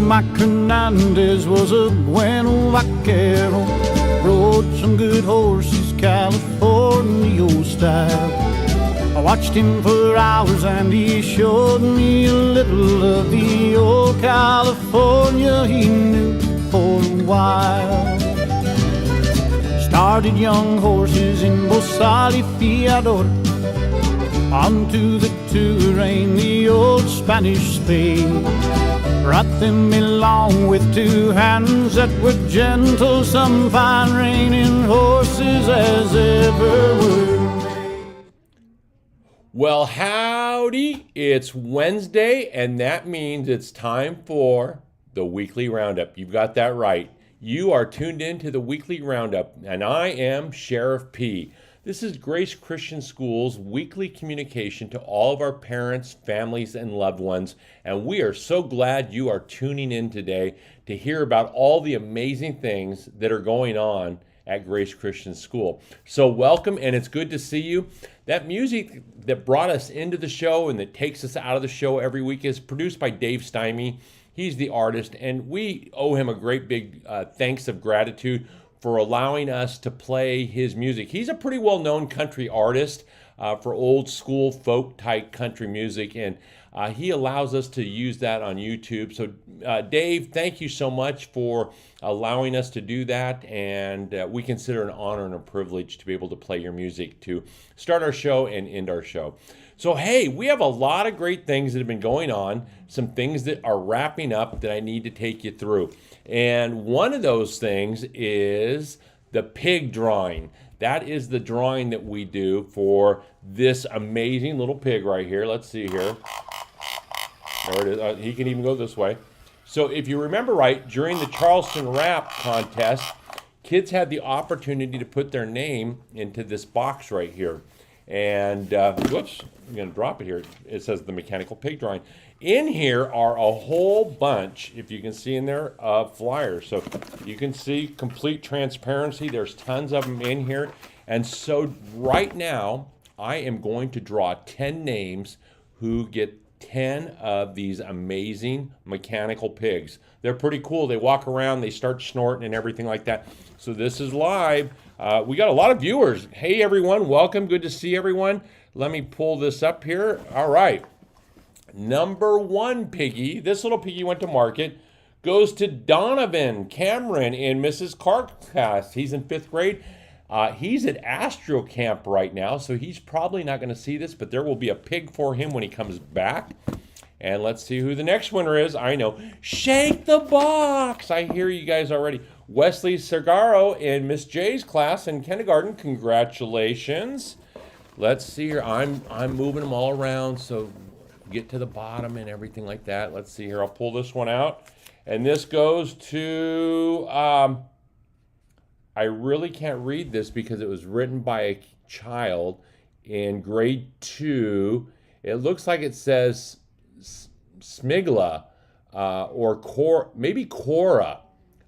Mike Hernandez was a bueno vaquero. Rode some good horses, California style. I watched him for hours and he showed me a little of the old California he knew for a while. Started young horses in Bosali Fiador, onto the Touraine, the old Spanish spade. Brought them along with two hands that were gentle, some fine reining horses as ever were. Well, howdy, it's Wednesday, and that means it's time for the Weekly Roundup. You've got that right. You are tuned in to the Weekly Roundup, and I am Sheriff P. This is Grace Christian School's weekly communication to all of our parents, families, and loved ones, and we are so glad you are tuning in today to hear about all the amazing things that are going on at Grace Christian School. So welcome, and it's good to see you. That music that brought us into the show and that takes us out of the show every week is produced by Dave Stymie. He's the artist, and we owe him a great big thanks of gratitude for allowing us to play his music. He's a pretty well-known country artist for old school folk type country music, and he allows us to use that on YouTube. So Dave, thank you so much for allowing us to do that, and we consider it an honor and a privilege to be able to play your music to start our show and end our show. So hey, we have a lot of great things that have been going on, some things that are wrapping up that I need to take you through. And one of those things is the pig drawing. That is the drawing that we do for this amazing little pig right here. Let's see here. There it is. He can even go this way. So if you remember right, during the Charleston Wrap contest, kids had the opportunity to put their name into this box right here. And, whoops, I'm going to drop it here. It says the mechanical pig drawing. In here are a whole bunch, if you can see in there, of flyers. So you can see complete transparency. There's tons of them in here. And so right now, I am going to draw 10 names who get 10 of these amazing mechanical pigs. They're pretty cool. They walk around, they start snorting and everything like that. So this is live. We got a lot of viewers. Hey everyone, welcome. Good to see everyone. Let me pull this up here. All right. Number one piggy, this little piggy went to market, goes to Donovan Cameron in Mrs. Clark's class. He's in 5th grade. He's at Astro Camp right now, so he's probably not going to see this, but there will be a pig for him when he comes back. And let's see who the next winner is. I know. Shake the box. I hear you guys already. Wesley Sergaro in Miss J's class in kindergarten. Congratulations. Let's see here. I'm moving them all around, so get to the bottom and everything like that. Let's see here. I'll pull this one out. And this goes to, I really can't read this because it was written by a child in grade 2. It looks like it says Smigla or maybe Cora.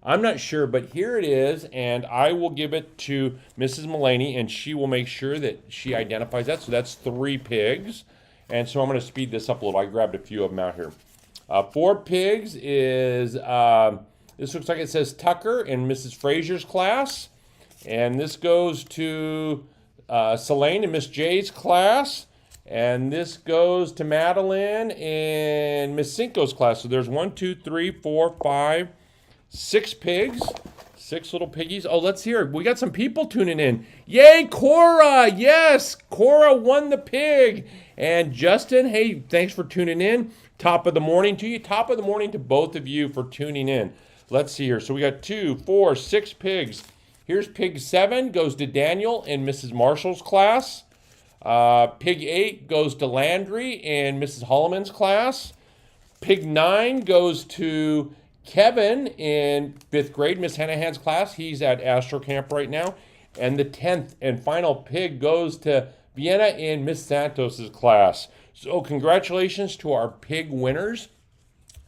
I'm not sure, but here it is, and I will give it to Mrs. Mullaney, and she will make sure that she identifies that. So that's 3 pigs. And so I'm going to speed this up a little. I grabbed a few of them out here. 4 pigs is, this looks like it says Tucker in Mrs. Frazier's class. And this goes to Selene in Miss J's class. And this goes to Madeline in Miss Cinco's class. So there's 1, 2, 3, 4, 5, 6 pigs. 6 little piggies. Oh, let's hear it. We got some people tuning in. Yay, Cora! Yes, Cora won the pig. And Justin, hey, thanks for tuning in. Top of the morning to you. Top of the morning to both of you for tuning in. Let's see here. So we got 2, 4, 6 pigs. Here's pig 7 goes to Daniel in Mrs. Marshall's class. Pig 8 goes to Landry in Mrs. Holloman's class. Pig 9 goes to Kevin in 5th grade, Miss Hanahan's class. He's at Astro Camp right now. And the 10th and final pig goes to Vienna in Miss Santos's class. So congratulations to our pig winners.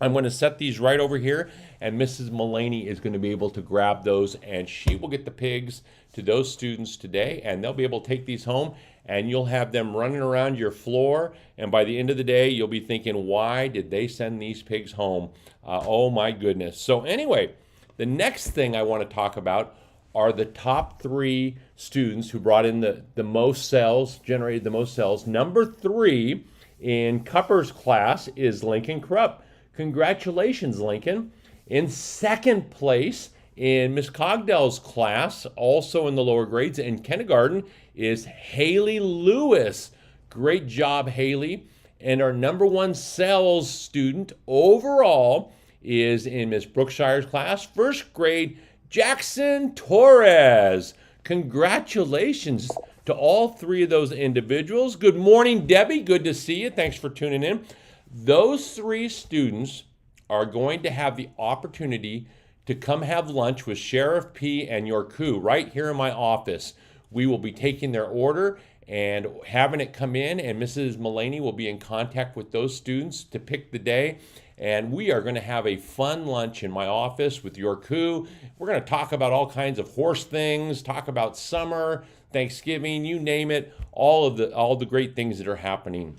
I'm going to set these right over here. and Mrs. Mullaney is going to be able to grab those, and she will get the pigs to those students today, and they'll be able to take these home, and you'll have them running around your floor, and by the end of the day, you'll be thinking, why did they send these pigs home? Oh my goodness. So anyway, the next thing I want to talk about are the top 3 students who brought in the most cells, generated the most cells. Number 3 in Cupper's class is Lincoln Krupp. Congratulations, Lincoln. In second place in Miss Cogdell's class, also in the lower grades in kindergarten, is Haley Lewis. Great job, Haley. And our number 1 cells student overall is in Miss Brookshire's class, first grade, Jackson Torres. Congratulations to all 3 of those individuals. Good morning, Debbie. Good to see you. Thanks for tuning in. Those 3 students are going to have the opportunity to come have lunch with Sheriff P and your crew right here in my office. We will be taking their order and having it come in, and Mrs. Mullaney will be in contact with those students to pick the day. And we are going to have a fun lunch in my office with your crew. We're going to talk about all kinds of horse things, talk about summer, Thanksgiving, you name it, all the great things that are happening.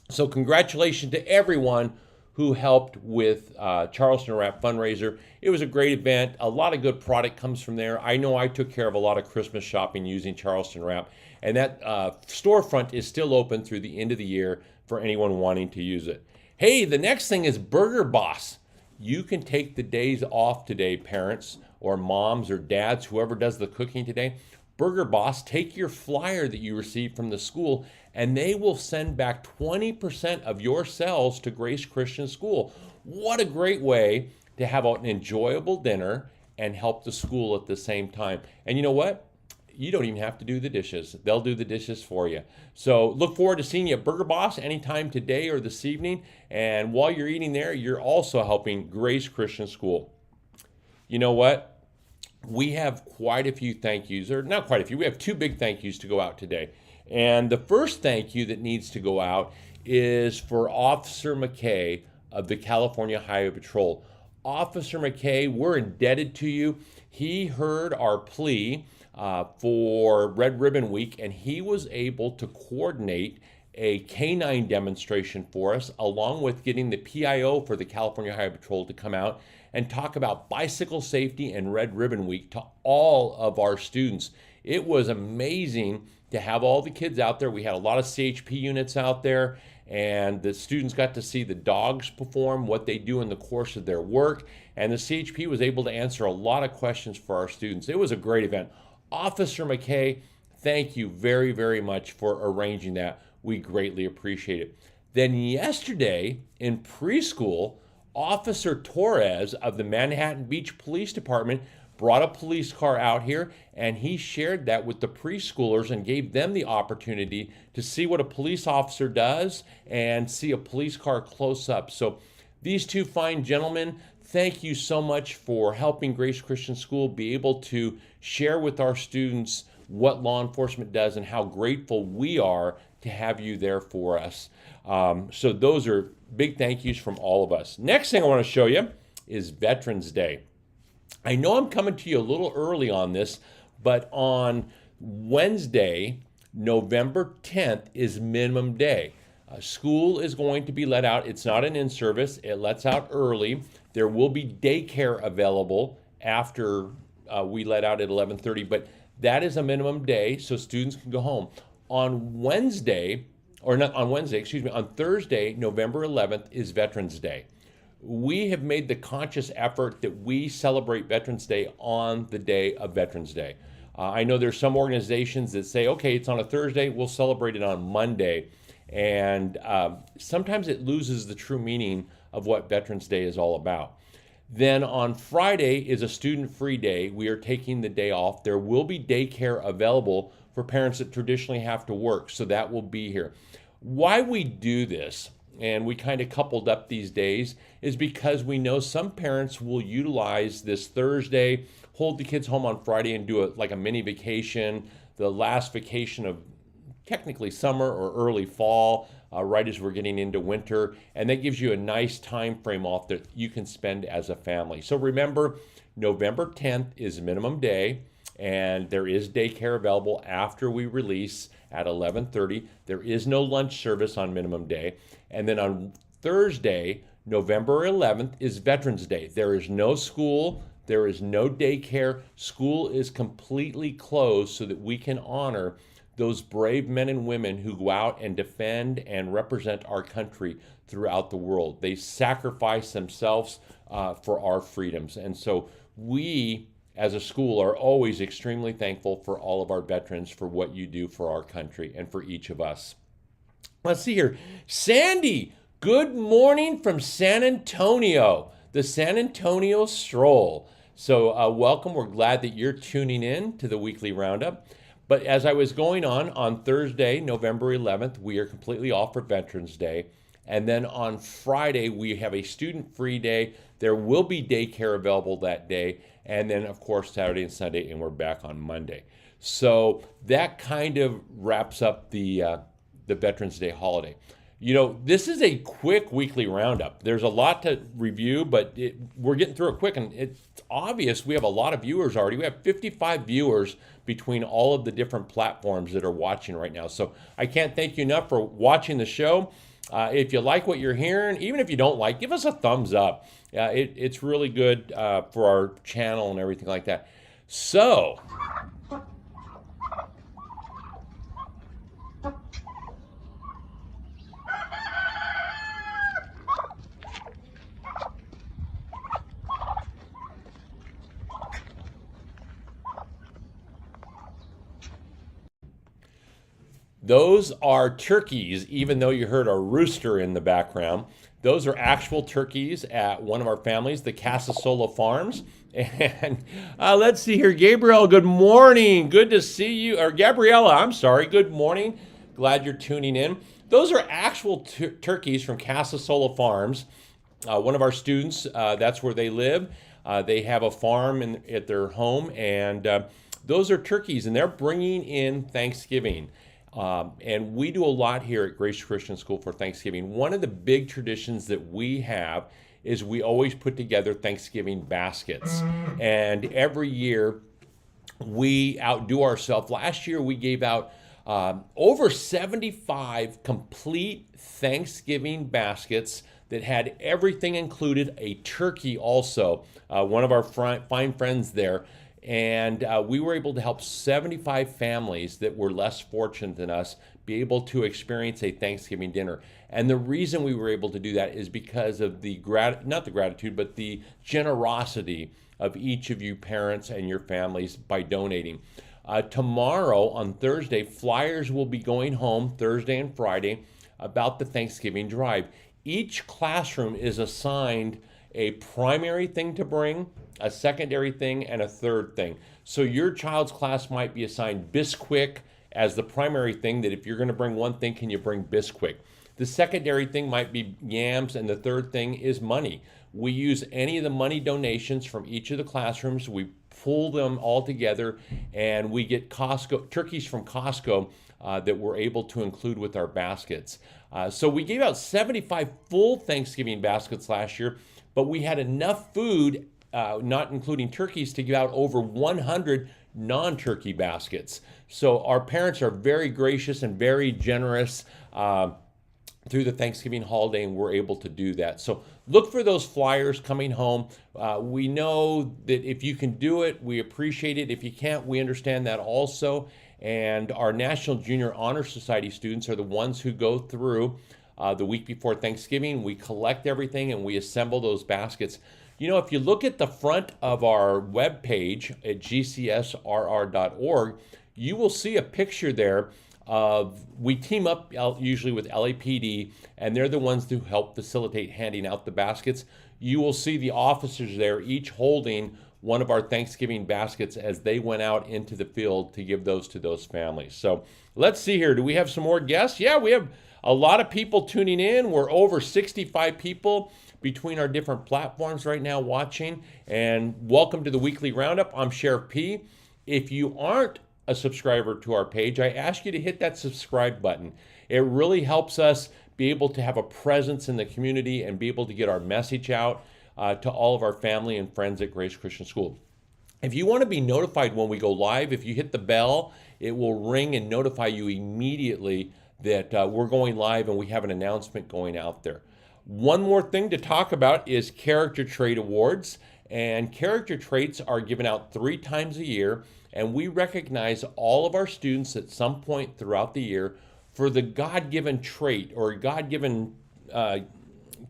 So congratulations to everyone who helped with Charleston Wrap fundraiser. It was a great event. A lot of good product comes from there. I know I took care of a lot of Christmas shopping using Charleston Wrap, and that storefront is still open through the end of the year for anyone wanting to use it. Hey, the next thing is Burger Boss. You can take the days off today, parents or moms or dads, whoever does the cooking today. Burger Boss, take your flyer that you received from the school, and they will send back 20% of your cells to Grace Christian School. What a great way to have an enjoyable dinner and help the school at the same time. And you know what? You don't even have to do the dishes. They'll do the dishes for you. So look forward to seeing you at Burger Boss anytime today or this evening. And while you're eating there, you're also helping Grace Christian School. You know what? We have quite a few thank yous, or not quite a few. We have 2 big thank yous to go out today. And the first thank you that needs to go out is for Officer McKay of the California Highway Patrol. Officer McKay, we're indebted to you. He heard our plea for Red Ribbon Week, and he was able to coordinate a canine demonstration for us, along with getting the PIO for the California Highway Patrol to come out and talk about bicycle safety and Red Ribbon Week to all of our students. It was amazing to have all the kids out there. We had a lot of CHP units out there, and the students got to see the dogs perform, what they do in the course of their work, and the CHP was able to answer a lot of questions for our students. It was a great event. Officer McKay, thank you very, very much for arranging that. We greatly appreciate it. Then yesterday in preschool, Officer Torres of the Manhattan Beach Police Department brought a police car out here, and he shared that with the preschoolers and gave them the opportunity to see what a police officer does and see a police car close up. So these 2 fine gentlemen, thank you so much for helping Grace Christian School be able to share with our students what law enforcement does and how grateful we are to have you there for us. So those are big thank yous from all of us. Next thing I want to show you is Veterans Day. I know I'm coming to you a little early on this, but on Wednesday, November 10th is minimum day. School is going to be let out. It's not an in-service. It lets out early. There will be daycare available after we let out at 11:30, but that is a minimum day, so students can go home. On Wednesday, or not on Wednesday, excuse me, on Thursday, November 11th is Veterans Day. We have made the conscious effort that we celebrate Veterans Day on the day of Veterans Day. I know there's some organizations that say, okay, it's on a Thursday, we'll celebrate it on Monday. And sometimes it loses the true meaning of what Veterans Day is all about. Then on Friday is a student-free day. We are taking the day off. There will be daycare available for parents that traditionally have to work, so that will be here. Why we do this, and we kind of coupled up these days, is because we know some parents will utilize this Thursday, hold the kids home on Friday and do like a mini vacation, the last vacation of technically summer or early fall. right as we're getting into winter, and that gives you a nice time frame off that you can spend as a family. So remember, November 10th is minimum day, and there is daycare available after we release at 11:30. There is no lunch service on minimum day. And then on Thursday, November 11th, is Veterans Day. There is no school, there is no daycare. School is completely closed so that we can honor those brave men and women who go out and defend and represent our country throughout the world. They sacrifice themselves for our freedoms. And so we, as a school, are always extremely thankful for all of our veterans for what you do for our country and for each of us. Let's see here. Sandy, good morning from San Antonio, the San Antonio Stroll. So welcome. We're glad that you're tuning in to the weekly roundup. But as I was going on Thursday, November 11th, we are completely off for Veterans Day. And then on Friday, we have a student-free day. There will be daycare available that day. And then, of course, Saturday and Sunday, and we're back on Monday. So that kind of wraps up the Veterans Day holiday. You know, this is a quick weekly roundup. There's a lot to review, but we're getting through it quick. And it's obvious we have a lot of viewers already. We have 55 viewers between all of the different platforms that are watching right now. So I can't thank you enough for watching the show. If you like what you're hearing, even if you don't like, give us a thumbs up. It's really good for our channel and everything like that. So, those are turkeys, even though you heard a rooster in the background. Those are actual turkeys at one of our families, the Casasola Farms. And let's see here. Gabriel, good morning. Good to see you. Or Gabriella, I'm sorry. Good morning. Glad you're tuning in. Those are actual turkeys from Casasola Farms. One of our students, that's where they live. They have a farm at their home, and those are turkeys, and they're bringing in Thanksgiving. And we do a lot here at Grace Christian School for Thanksgiving. One of the big traditions that we have is we always put together Thanksgiving baskets. And every year we outdo ourselves. Last year we gave out over 75 complete Thanksgiving baskets that had everything included, a turkey also, one of our fine friends there. And we were able to help 75 families that were less fortunate than us be able to experience a Thanksgiving dinner. And the reason we were able to do that is because of the not the gratitude, but the generosity of each of you parents and your families by donating. Tomorrow, on Thursday, flyers will be going home Thursday and Friday about the Thanksgiving drive. Each classroom is assigned a primary thing to bring, a secondary thing, and a third thing. So your child's class might be assigned Bisquick as the primary thing, that if you're going to bring one thing, can you bring Bisquick? The secondary thing might be yams, and the third thing is money. We use any of the money donations from each of the classrooms. We pull them all together, and we get turkeys from Costco that we're able to include with our baskets. So we gave out 75 full Thanksgiving baskets last year, but we had enough food, not including turkeys, to give out over 100 non-turkey baskets. So our parents are very gracious and very generous through the Thanksgiving holiday, and we're able to do that. So look for those flyers coming home. We know that if you can do it, we appreciate it. If you can't, we understand that also. And our National Junior Honor Society students are the ones who go through the week before Thanksgiving. We collect everything and we assemble those baskets. You know, if you look at the front of our webpage at gcsrr.org, you will see a picture there of, we team up usually with LAPD, and they're the ones who help facilitate handing out the baskets. You will see the officers there, each holding one of our Thanksgiving baskets as they went out into the field to give those to those families. So let's see here. Do we have some more guests? Yeah, we have a lot of people tuning in. We're over 65 people between our different platforms right now watching. And welcome to the Weekly Roundup. I'm Sheriff P. If you aren't a subscriber to our page, I ask you to hit that subscribe button. It really helps us be able to have a presence in the community and be able to get our message out to all of our family and friends at Grace Christian School. If you want to be notified when we go live, if you hit the bell, it will ring and notify you immediately that we're going live and we have an announcement going out there. One more thing to talk about is Character Trait Awards. And character traits are given out 3 times a year, and we recognize all of our students at some point throughout the year for the God-given trait or God-given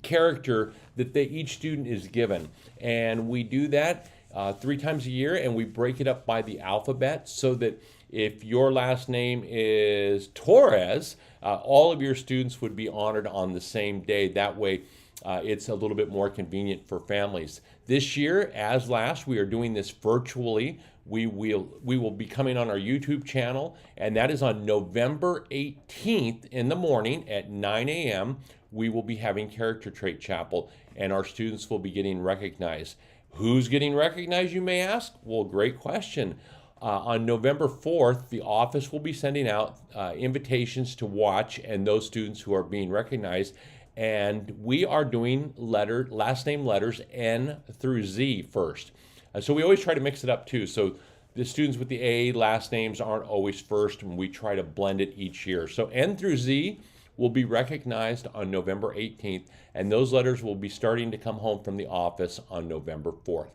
character that each student is given. And we do that 3 times a year, and we break it up by the alphabet so that if your last name is Torres, all of your students would be honored on the same day. That way, it's a little bit more convenient for families. This year, as last, we are doing this virtually. We will be coming on our YouTube channel, and that is on November 18th in the morning at 9 a.m. We will be having Character Trait Chapel, and our students will be getting recognized. Who's getting recognized, you may ask? Well, great question. On November 4th, the office will be sending out invitations to watch and those students who are being recognized. And we are doing last name letters N through Z first. So we always try to mix it up too. So the students with the A last names aren't always first, and we try to blend it each year. So N through Z will be recognized on November 18th, and those letters will be starting to come home from the office on November 4th.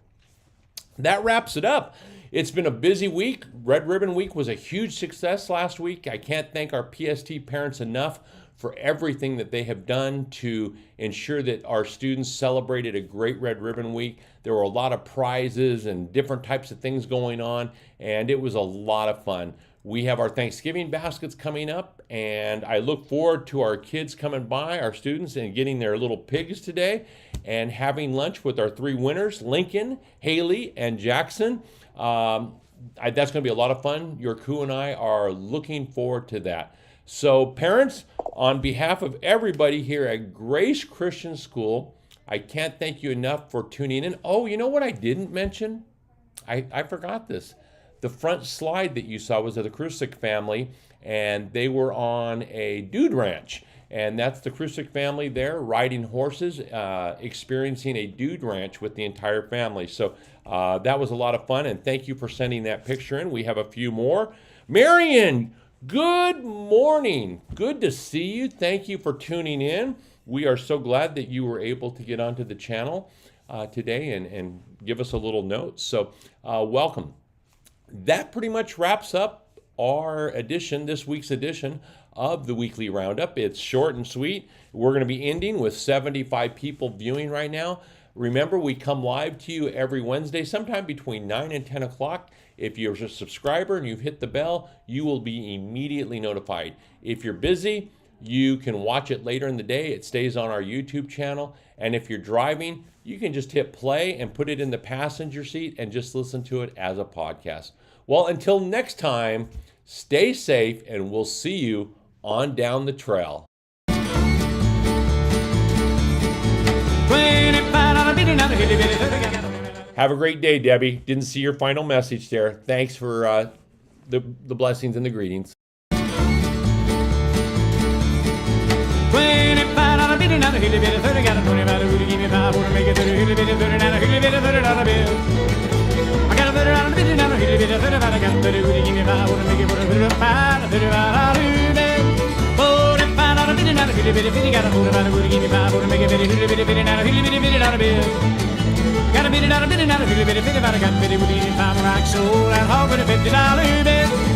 That wraps it up. It's been a busy week. Red Ribbon Week was a huge success last week. I can't thank our PST parents enough for everything that they have done to ensure that our students celebrated a great Red Ribbon Week. There were a lot of prizes and different types of things going on, and it was a lot of fun. We have our Thanksgiving baskets coming up, and I look forward to our kids coming by, our students, and getting their little pigs today and having lunch with our 3 winners, Lincoln, Haley, and Jackson. That's going to be a lot of fun. Your crew and I are looking forward to that. So parents, on behalf of everybody here at Grace Christian School, I can't thank you enough for tuning in. Oh, you know what I didn't mention? I forgot this. The front slide that you saw was of the Krusik family, and they were on a dude ranch. And that's the Krusik family there, riding horses, experiencing a dude ranch with the entire family. So that was a lot of fun, and thank you for sending that picture in. We have a few more. Marion, good morning. Good to see you. Thank you for tuning in. We are so glad that you were able to get onto the channel today and give us a little note. So welcome. That pretty much wraps up our edition, this week's edition of the Weekly Roundup. It's short and sweet. We're going to be ending with 75 people viewing right now. Remember, we come live to you every Wednesday, sometime between 9 and 10 o'clock. If you're a subscriber and you've hit the bell, you will be immediately notified. If you're busy, you can watch it later in the day. It stays on our YouTube channel. And if you're driving, you can just hit play and put it in the passenger seat and just listen to it as a podcast. Well, until next time, stay safe, and we'll see you on down the trail. Have a great day, Debbie. Didn't see your final message there. Thanks for the blessings and the greetings. Got a $50 bill.